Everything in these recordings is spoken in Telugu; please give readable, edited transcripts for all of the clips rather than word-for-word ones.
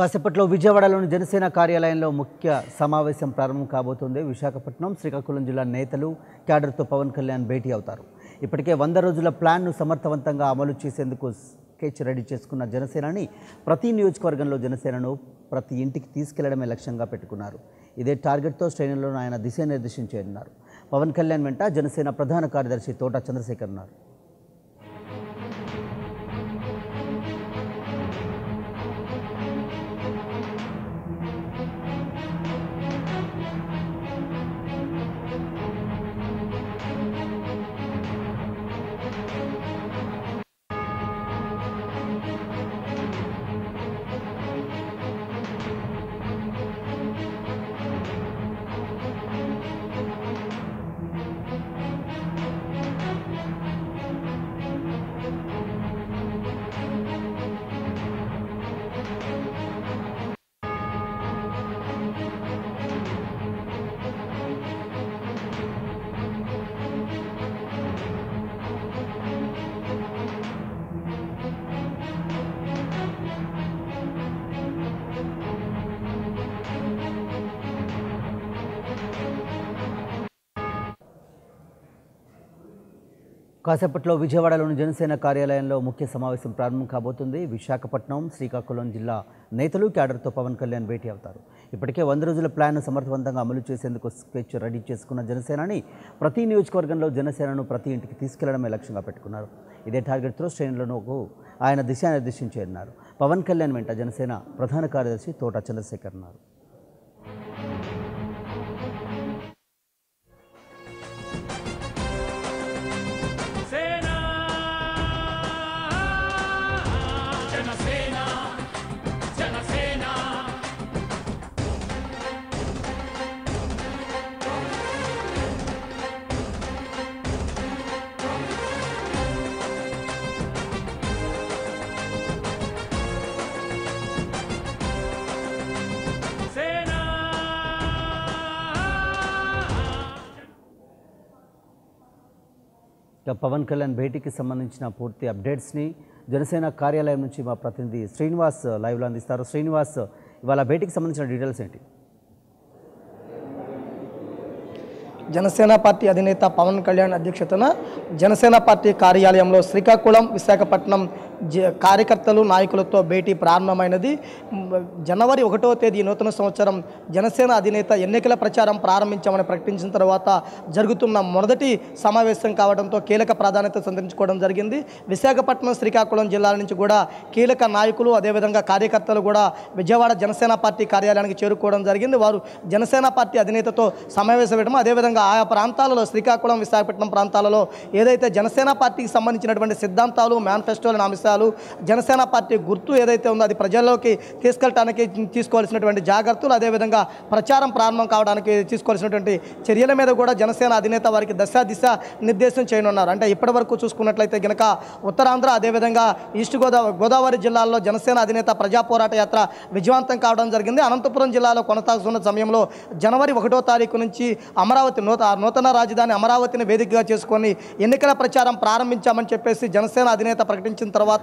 కాసేపట్లో విజయవాడలోని జనసేన కార్యాలయంలో ముఖ్య సమావేశం ప్రారంభం కాబోతుంది. విశాఖపట్నం, శ్రీకాకుళం జిల్లా నేతలు క్యాడర్తో పవన్ కళ్యాణ్ భేటీ అవుతారు. ఇప్పటికే 100 రోజుల ప్లాన్ను సమర్థవంతంగా అమలు చేసేందుకు స్కెచ్ రెడీ చేసుకున్న జనసేనని ప్రతి నియోజకవర్గంలో జనసేనను ప్రతి ఇంటికి తీసుకెళ్లడమే లక్ష్యంగా పెట్టుకున్నారు. ఇదే టార్గెట్తో శ్రేణుల్లో ఆయన దిశానిర్దేశం చేయనున్నారు. పవన్ కళ్యాణ్ వెంట జనసేన ప్రధాన కార్యదర్శి తోట చంద్రశేఖర్ ఉన్నారు. కాసేపట్లో విజయవాడలోని జనసేన కార్యాలయంలో ముఖ్య సమావేశం ప్రారంభం కాబోతుంది. విశాఖపట్నం, శ్రీకాకుళం జిల్లా నేతలు క్యాడర్తో పవన్ కళ్యాణ్ భేటీ అవుతారు. ఇప్పటికే 100 రోజుల ప్లాన్ను సమర్థవంతంగా అమలు చేసేందుకు స్కెచ్ రెడీ చేసుకున్న జనసేనని ప్రతి నియోజకవర్గంలో జనసేనను ప్రతి ఇంటికి తీసుకెళ్లడమే లక్ష్యంగా పెట్టుకున్నారు. ఇదే టార్గెట్తో శ్రేణులకు ఆయన దిశానిర్దేశం చేయనున్నారు. పవన్ కళ్యాణ్ వెంట జనసేన ప్రధాన కార్యదర్శి తోట చంద్రశేఖర్ ఉన్నారు. పవన్ కళ్యాణ్ భేటీకి సంబంధించిన పూర్తి అప్డేట్స్ని జనసేన కార్యాలయం నుంచి మా ప్రతినిధి శ్రీనివాస్ లైవ్లో అందిస్తారు. శ్రీనివాస్, ఇవాళ భేటీకి సంబంధించిన డీటెయిల్స్ ఏంటి? జనసేన పార్టీ అధినేత పవన్ కళ్యాణ్ అధ్యక్షతన జనసేన పార్టీ కార్యాలయంలో శ్రీకాకుళం, విశాఖపట్నం కార్యకర్తలు, నాయకులతో భేటీ ప్రారంభమైనది. జనవరి 1వ తేదీ నూతన సంవత్సరం జనసేన అధినేత ఎన్నికల ప్రచారం ప్రారంభించామని ప్రకటించిన తర్వాత జరుగుతున్న మొదటి సమావేశం కావడంతో కీలక ప్రాధాన్యత సంతరించుకోవడం జరిగింది. విశాఖపట్నం, శ్రీకాకుళం జిల్లాల నుంచి కూడా కీలక నాయకులు, అదేవిధంగా కార్యకర్తలు కూడా విజయవాడ జనసేన పార్టీ కార్యాలయానికి చేరుకోవడం జరిగింది. వారు జనసేన పార్టీ అధినేతతో సమావేశం పెట్టడం, అదేవిధంగా ఆయా ప్రాంతాలలో శ్రీకాకుళం, విశాఖపట్నం ప్రాంతాలలో ఏదైతే జనసేన పార్టీకి సంబంధించినటువంటి సిద్ధాంతాలు, మేనిఫెస్టోలను అంశాలు, జనసేన పార్టీ గుర్తు ఏదైతే ఉందో అది ప్రజల్లోకి తీసుకెళ్ళడానికి తీసుకోవాల్సినటువంటి జాగ్రత్తలు, అదేవిధంగా ప్రచారం ప్రారంభం కావడానికి తీసుకోవాల్సినటువంటి చర్యల మీద కూడా జనసేన అధినేత వారికి దిశ నిర్దేశం చేయనున్నారు. అంటే ఇప్పటి వరకు చూసుకున్నట్లయితే గనక ఉత్తరాంధ్ర, అదేవిధంగా ఈస్ట్ గోదావరి జిల్లాల్లో జనసేన అధినేత ప్రజా పోరాట యాత్ర విజయవంతం కావడం జరిగింది. అనంతపురం జిల్లాలో కొనసాగుతున్న సమయంలో జనవరి 1వ తారీఖు నుంచి అమరావతి నూతన రాజధాని అమరావతిని వేదికగా చేసుకొని ఎన్నికల ప్రచారం ప్రారంభించామని చెప్పేసి జనసేన అధినేత ప్రకటించిన తర్వాత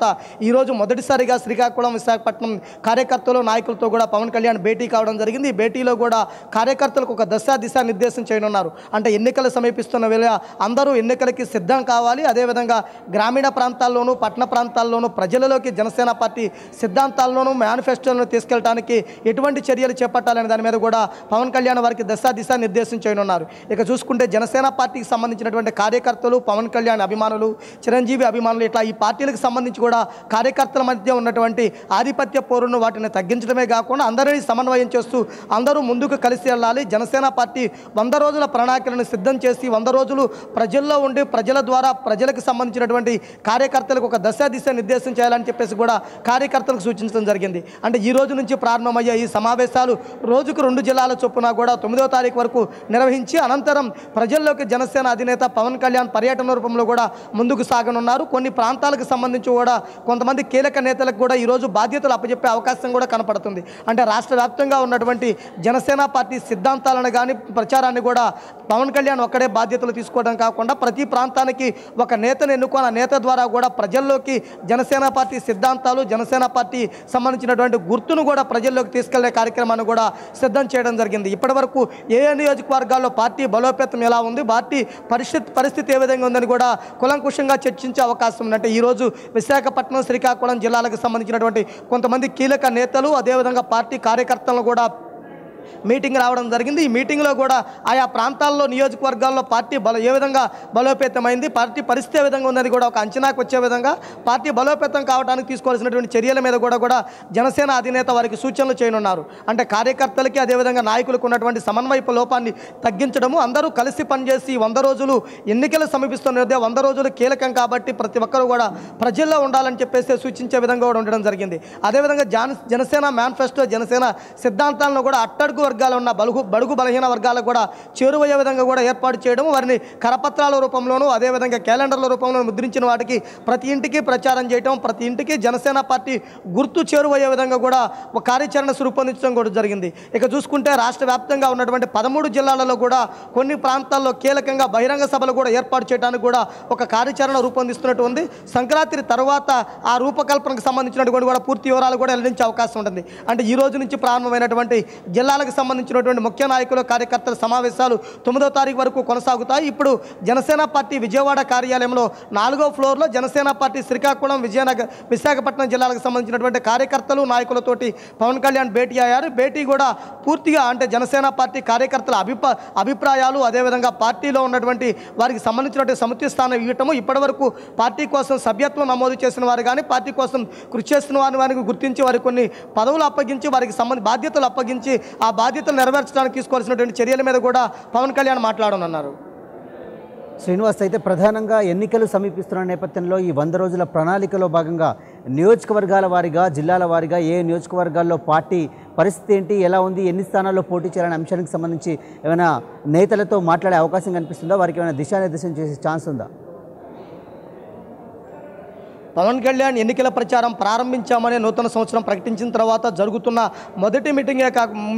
ఈరోజు మొదటిసారిగా శ్రీకాకుళం, విశాఖపట్నం కార్యకర్తలు, నాయకులతో కూడా పవన్ కళ్యాణ్ భేటీ కావడం జరిగింది. ఈ భేటీలో కూడా కార్యకర్తలకు ఒక దిశ నిర్దేశం చేయనున్నారు. అంటే ఎన్నికలు సమీపిస్తున్న వేళ అందరూ ఎన్నికలకి సిద్ధం కావాలి, అదేవిధంగా గ్రామీణ ప్రాంతాల్లోనూ, పట్టణ ప్రాంతాల్లోనూ ప్రజలలోకి జనసేన పార్టీ సిద్ధాంతాల్లోనూ, మేనిఫెస్టోలను తీసుకెళ్ళడానికి ఎటువంటి చర్యలు చేపట్టాలనే దాని మీద కూడా పవన్ కళ్యాణ్ వారికి దిశ నిర్దేశం చేయనున్నారు. ఇక చూసుకుంటే జనసేన పార్టీకి సంబంధించినటువంటి కార్యకర్తలు, పవన్ కళ్యాణ్ అభిమానులు, చిరంజీవి అభిమానులు, ఇట్లా ఈ పార్టీలకు సంబంధించి కూడా కార్యకర్తల మధ్య ఉన్నటువంటి ఆధిపత్య పోరును వాటిని తగ్గించడమే కాకుండా అందరినీ సమన్వయం చేస్తూ అందరూ ముందుకు కలిసి వెళ్ళాలి. జనసేన పార్టీ 100 రోజుల ప్రణాళికలను సిద్ధం చేసి 100 రోజులు ప్రజల్లో ఉండి ప్రజల ద్వారా ప్రజలకు సంబంధించినటువంటి కార్యకర్తలకు ఒక దిశ నిర్దేశం చేయాలని చెప్పేసి కూడా కార్యకర్తలకు సూచించడం జరిగింది. అంటే ఈ రోజు నుంచి ప్రారంభమయ్యే ఈ సమావేశాలు రోజుకు 2 జిల్లాల చొప్పున కూడా 9వ తారీఖు వరకు నిర్వహించి అనంతరం ప్రజల్లోకి జనసేన అధినేత పవన్ కళ్యాణ్ పర్యటన రూపంలో కూడా ముందుకు సాగనున్నారు. కొన్ని ప్రాంతాలకు సంబంధించి కూడా కూడా కొంతమంది కీలక నేతలకు కూడా ఈరోజు బాధ్యతలు అప్పచెప్పే అవకాశం కూడా కనపడుతుంది. అంటే రాష్ట్ర వ్యాప్తంగా ఉన్నటువంటి జనసేన పార్టీ సిద్ధాంతాలను కానీ ప్రచారాన్ని కూడా పవన్ కళ్యాణ్ ఒక్కడే బాధ్యతలు తీసుకోవడం కాకుండా ప్రతి ప్రాంతానికి ఒక నేతను ఎన్నుకొని ఆ నేత ద్వారా కూడా ప్రజల్లోకి జనసేన పార్టీ సిద్ధాంతాలు జనసేన పార్టీ సంబంధించినటువంటి గుర్తును కూడా ప్రజల్లోకి తీసుకెళ్లే కార్యక్రమాన్ని కూడా సిద్ధం చేయడం జరిగింది. ఇప్పటివరకు ఏ నియోజకవర్గాల్లో పార్టీ బలోపేతం ఎలా ఉంది, పార్టీ పరిస్థితి ఏ విధంగా ఉందని కూడా కులంకుషంగా చర్చించే అవకాశం ఉంది. అంటే ఈరోజు విశాఖపట్నం, శ్రీకాకుళం జిల్లాలకు సంబంధించినటువంటి కొంతమంది కీలక నేతలు అదేవిధంగా పార్టీ కార్యకర్తలను కూడా మీటింగ్ రావడం జరిగింది. ఈ మీటింగ్లో కూడా ఆయా ప్రాంతాల్లో నియోజకవర్గాల్లో పార్టీ ఏ విధంగా బలోపేతమైంది, పార్టీ పరిస్థితి ఏ విధంగా ఉన్నది కూడా ఒక అంచనాకు వచ్చే విధంగా పార్టీ బలోపేతం కావడానికి తీసుకోవాల్సినటువంటి చర్యల మీద కూడా జనసేన అధినేత వారికి సూచనలు చేయనున్నారు. అంటే కార్యకర్తలకి అదేవిధంగా నాయకులకు ఉన్నటువంటి సమన్వయ లోపాన్ని తగ్గించడము, అందరూ కలిసి పనిచేసి 100 రోజులు ఎన్నికలు సమీపిస్తున్నదే 100 రోజులు కీలకం కాబట్టి ప్రతి ఒక్కరూ కూడా ప్రజల్లో ఉండాలని చెప్పేసి సూచించే విధంగా కూడా ఉండడం జరిగింది. అదేవిధంగా జనసేన మేనిఫెస్టో జనసేన సిద్ధాంతాలను కూడా అట్టడుగు వర్గాలు ఉన్న బడుగు బలహీన వర్గాలకు కూడా చేరువయ్యే విధంగా కూడా ఏర్పాటు చేయడం, వారిని కరపత్రాల రూపంలోనూ అదేవిధంగా క్యాలెండర్ల రూపంలో ముద్రించిన వాటికి ప్రతి ఇంటికి ప్రచారం చేయడం, ప్రతి ఇంటికి జనసేన పార్టీ గుర్తు చేరువయ్యే విధంగా కూడా ఒక కార్యాచరణ రూపొందించడం కూడా జరిగింది. ఇక చూసుకుంటే రాష్ట్ర వ్యాప్తంగా ఉన్నటువంటి 13 జిల్లాలలో కూడా కొన్ని ప్రాంతాల్లో కీలకంగా బహిరంగ సభలు కూడా ఏర్పాటు చేయడానికి కూడా ఒక కార్యాచరణ రూపొందిస్తున్నట్టు ఉంది. సంక్రాంతి తర్వాత ఆ రూపకల్పనకు సంబంధించినటువంటి కూడా పూర్తి వివరాలు కూడా వెల్లడించే అవకాశం ఉంటుంది. అంటే ఈ రోజు నుంచి ప్రారంభమైనటువంటి జిల్లాలకు సంబంధించినటువంటి ముఖ్య నాయకులు కార్యకర్తల సమావేశాలు 9వ తారీఖు వరకు కొనసాగుతాయి. ఇప్పుడు జనసేన పార్టీ విజయవాడ కార్యాలయంలో 4వ ఫ్లోర్లో జనసేన పార్టీ శ్రీకాకుళం, విశాఖపట్నం జిల్లాలకు సంబంధించినటువంటి కార్యకర్తలు నాయకులతోటి పవన్ కళ్యాణ్ భేటీ అయ్యారు. భేటీ కూడా పూర్తిగా అంటే జనసేన పార్టీ కార్యకర్తల అభిప్రాయాలు అదేవిధంగా పార్టీలో ఉన్నటువంటి వారికి సంబంధించినటువంటి సముచిత స్థానం ఇవ్వటము, ఇప్పటివరకు పార్టీ కోసం సభ్యత్వం నమోదు చేసిన వారు కానీ పార్టీ కోసం కృషి చేస్తున్న వారిని గుర్తించి వారికి కొన్ని పదవులు అప్పగించి వారికి బాధ్యతలు అప్పగించి ఆ బాధ్యతలు నెరవేర్చడానికి తీసుకోవాల్సినటువంటి చర్యల మీద కూడా పవన్ కళ్యాణ్ మాట్లాడనున్నారు. శ్రీనివాస్, అయితే ప్రధానంగా ఎన్నికలు సమీపిస్తున్న నేపథ్యంలో ఈ 100 రోజుల ప్రణాళికలో భాగంగా నియోజకవర్గాల వారీగా, జిల్లాల వారీగా ఏ నియోజకవర్గాల్లో పార్టీ పరిస్థితి ఏంటి, ఎలా ఉంది, ఎన్ని స్థానాల్లో పోటీ చేయాలనే అంశానికి సంబంధించి ఏమైనా నేతలతో మాట్లాడే అవకాశం కనిపిస్తుందా, వారికి ఏమైనా దిశానిర్దేశం చేసే ఛాన్స్ ఉందా? పవన్ కళ్యాణ్ ఎన్నికల ప్రచారం ప్రారంభించామని నూతన సంవత్సరం ప్రకటించిన తర్వాత జరుగుతున్న మొదటి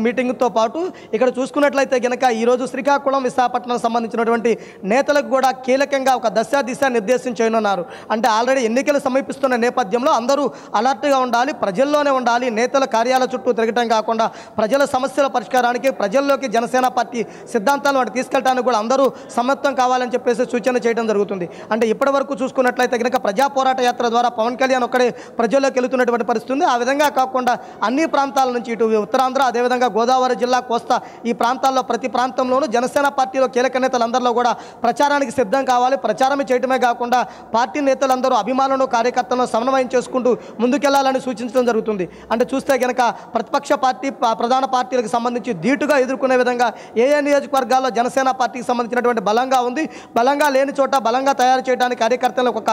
మీటింగ్తో పాటు ఇక్కడ చూసుకున్నట్లయితే కనుక ఈరోజు శ్రీకాకుళం, విశాఖపట్నం సంబంధించినటువంటి నేతలకు కూడా కీలకంగా ఒక దిశ నిర్దేశం చేయనున్నారు. అంటే ఆల్రెడీ ఎన్నికలు సమీపిస్తున్న నేపథ్యంలో అందరూ అలర్ట్గా ఉండాలి, ప్రజల్లోనే ఉండాలి, నేతల కార్యాలయ చుట్టూ తిరగటం కాకుండా ప్రజల సమస్యల పరిష్కారానికి ప్రజల్లోకి జనసేన పార్టీ సిద్ధాంతాలను వాటి తీసుకెళ్ళడానికి కూడా అందరూ సమర్థం కావాలని చెప్పేసి సూచన చేయడం జరుగుతుంది. అంటే ఇప్పటివరకు చూసుకున్నట్లయితే కనుక ప్రజా పోరాట యాత్ర ద్వారా పవన్ కళ్యాణ్ ఒక్కడే ప్రజల్లోకి వెళుతున్నటువంటి పరిస్థితి ఉంది. ఆ విధంగా కాకుండా అన్ని ప్రాంతాల నుంచి ఇటు ఉత్తరాంధ్ర అదేవిధంగా గోదావరి జిల్లా, కోస్తా ఈ ప్రాంతాల్లో ప్రతి ప్రాంతంలోనూ జనసేన పార్టీలో కీలక నేతలందరిలో కూడా ప్రచారానికి సిద్ధం కావాలి. ప్రచారం చేయడమే కాకుండా పార్టీ నేతలందరూ అభిమానులను కార్యకర్తలను సమన్వయం చేసుకుంటూ ముందుకెళ్లాలని సూచించడం జరుగుతుంది. అంటే చూస్తే కనుక ప్రతిపక్ష పార్టీ ప్రధాన పార్టీలకు సంబంధించి ధీటుగా ఎదుర్కొనే విధంగా ఏ నియోజకవర్గాల్లో జనసేన పార్టీకి సంబంధించినటువంటి బలంగా ఉంది, బలంగా లేని చోట బలంగా తయారు చేయడానికి కార్యకర్తలకు ఒక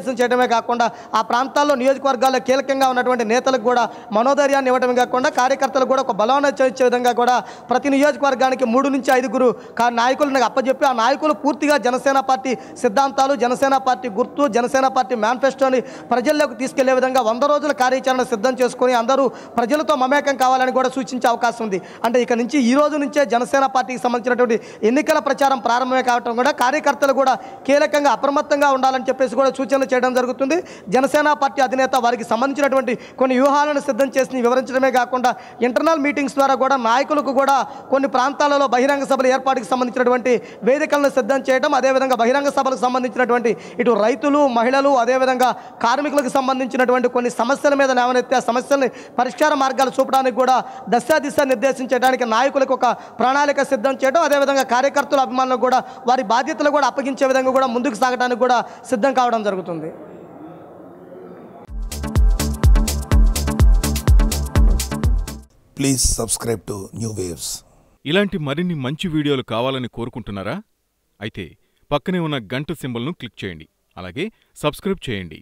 నిర్దేశం చేయడమే కాకుండా ఆ ప్రాంతాల్లో నియోజకవర్గాల్లో కీలకంగా ఉన్నటువంటి నేతలకు కూడా మనోధైర్యాన్ని ఇవ్వడమే కాకుండా కార్యకర్తలకు కూడా ఒక బలాన్ని ఇచ్చే విధంగా కూడా ప్రతి నియోజకవర్గానికి 3 నుంచి 5 నాయకులను అప్పచెప్పి ఆ నాయకులు పూర్తిగా జనసేన పార్టీ సిద్ధాంతాలు, జనసేన పార్టీ గుర్తు, జనసేన పార్టీ మేనిఫెస్టోని ప్రజల్లోకి తీసుకెళ్లే విధంగా 100 రోజుల కార్యాచరణ సిద్ధం చేసుకుని అందరూ ప్రజలతో మమేకం కావాలని కూడా సూచించే అవకాశం ఉంది. అంటే ఇక నుంచి ఈ రోజు నుంచే జనసేన పార్టీకి సంబంధించినటువంటి ఎన్నికల ప్రచారం ప్రారంభమే కావడం కూడా కార్యకర్తలు కూడా కీలకంగా అప్రమత్తంగా ఉండాలని చెప్పేసి కూడా సూచనలు చేయడం జరుగుతుంది. జనసేన పార్టీ అధినేత వారికి సంబంధించినటువంటి కొన్ని వ్యూహాలను సిద్ధం చేసి వివరించడమే కాకుండా ఇంటర్నల్ మీటింగ్స్ ద్వారా కూడా నాయకులకు కూడా కొన్ని ప్రాంతాలలో బహిరంగ సభల ఏర్పాటుకు సంబంధించినటువంటి వేదికలను సిద్ధం చేయడం, అదేవిధంగా బహిరంగ సభలకు సంబంధించినటువంటి ఇటు రైతులు, మహిళలు అదేవిధంగా కార్మికులకు సంబంధించినటువంటి కొన్ని సమస్యల మీద లేవనెత్తి ఆ సమస్యల్ని పరిష్కార మార్గాలు చూపడానికి కూడా దిశ నిర్దేశించడానికి నాయకులకు ఒక ప్రణాళిక సిద్ధం చేయడం, అదేవిధంగా కార్యకర్తల అభిమానులకు కూడా వారి బాధ్యతలు కూడా అప్పగించే విధంగా కూడా ముందుకు సాగడానికి కూడా సిద్ధం కావడం జరుగుతుంది. Please subscribe to new waves. ఇలాంటి మరిన్ని మంచి వీడియోలు కావాలని కోరుకుంటున్నారా? అయితే పక్కనే ఉన్న గంట సింబల్ను క్లిక్ చేయండి. అలాగే సబ్స్క్రైబ్ చేయండి.